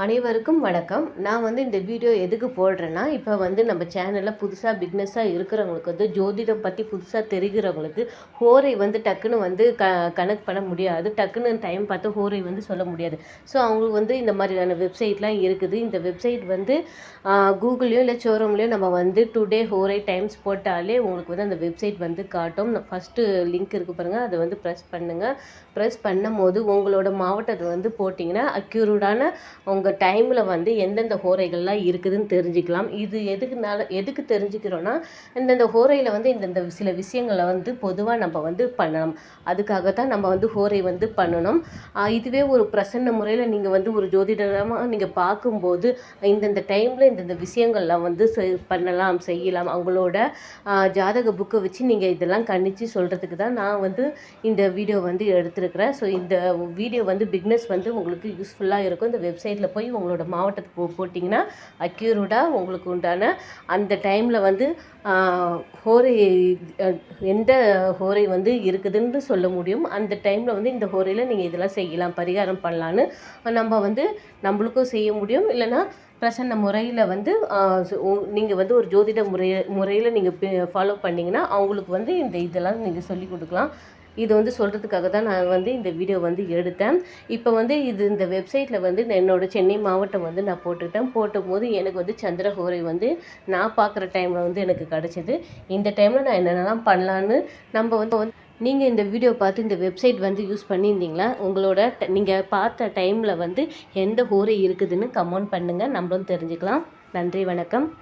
அனைவருக்கும் வணக்கம். நான் இந்த வீடியோ எதுக்கு போடுறேன்னா, இப்போ நம்ம சேனல்ல புதுசா பிக்னஸா இருக்கிறவங்களுக்கு ஜோதிடம் பத்தி புதுசா தெரிகிறவங்களுக்கு ஹோரை டக்குன்னு கனெக்ட் பண்ண முடியாது. டக்குன்னு டைம் பார்த்து ஹோரை சொல்ல முடியாது. ஸோ அவங்களுக்கு இந்த மாதிரியான வெப்சைட்லாம் இருக்குது. இந்த வெப்சைட் கூகுள்லயோ இல்லை ஷோரூம்லயோ நம்ம டுடே ஹோரை டைம்ஸ் போட்டாலே உங்களுக்கு அந்த வெப்சைட் காட்டும். ஃபர்ஸ்ட்டு லிங்க் இருக்குது பாருங்கள், அதை ப்ரெஸ் பண்ணுங்கள். ப்ரெஸ் பண்ணும்போது உங்களோட மாவட்டத்தை போட்டிங்கன்னா அக்யூரேட்டான உங்கள் டைமில் எந்தெந்த ஹோரைகள்லாம் இருக்குதுன்னு தெரிஞ்சுக்கலாம். இது எதுக்கு தெரிஞ்சுக்கிறோன்னா, இந்தந்த ஹோரையில் இந்தந்த சில விஷயங்களை பொதுவாக நம்ம பண்ணணும். அதுக்காக தான் நம்ம ஹோரை பண்ணணும். இதுவே ஒரு பிரசன்ன முறையில் நீங்கள் ஒரு ஜோதிடமாக நீங்கள் பார்க்கும்போது இந்தந்த டைமில் இந்தந்த விஷயங்கள்லாம் பண்ணலாம், செய்யலாம். அவங்களோட ஜாதக புக்கை வச்சு நீங்கள் இதெல்லாம் கணிச்சு சொல்கிறதுக்கு தான் நான் இந்த வீடியோ எடுத்திருக்கிறேன். ஸோ இந்த வீடியோ பிக்னஸ் உங்களுக்கு யூஸ்ஃபுல்லாக இருக்கும். இந்த வெப்சைட்டில் போய் உங்களோட மாவட்டத்துக்கு போட்டிங்கன்னா அக்யூரேட்டாக உங்களுக்கு உண்டான அந்த டைமில் ஹோரை எந்த ஹோரை இருக்குதுன்னு சொல்ல முடியும். அந்த டைமில் இந்த ஹோரையில் நீங்கள் இதெல்லாம் செய்யலாம், பரிகாரம் பண்ணலான்னு நம்மளுக்கும் செய்ய முடியும். இல்லைன்னா பிரசன்ன முறையில் நீங்கள் ஒரு ஜோதிட முறையில் நீங்கள் ஃபாலோ பண்ணிங்கன்னா அவங்களுக்கு இதெல்லாம் நீங்கள் சொல்லிக் கொடுக்கலாம். இது சொல்கிறதுக்காக தான் நான் இந்த வீடியோ எடுத்தேன். இப்போ இந்த வெப்சைட்டில் என்னோட சென்னை மாவட்டம் நான் போட்டும்போது எனக்கு சந்திரஹோரை நான் பார்க்குற டைமில் எனக்கு கிடச்சிது. இந்த டைமில் நான் என்னென்னலாம் பண்ணலான்னு நம்ம நீங்கள் இந்த வீடியோ பார்த்து இந்த வெப்சைட் யூஸ் பண்ணியிருந்தீங்களா? உங்களோட நீங்கள் பார்த்த டைமில் எந்த ஹோரை இருக்குதுன்னு கமெண்ட் பண்ணுங்கள், நம்மளும் தெரிஞ்சுக்கலாம். நன்றி, வணக்கம்.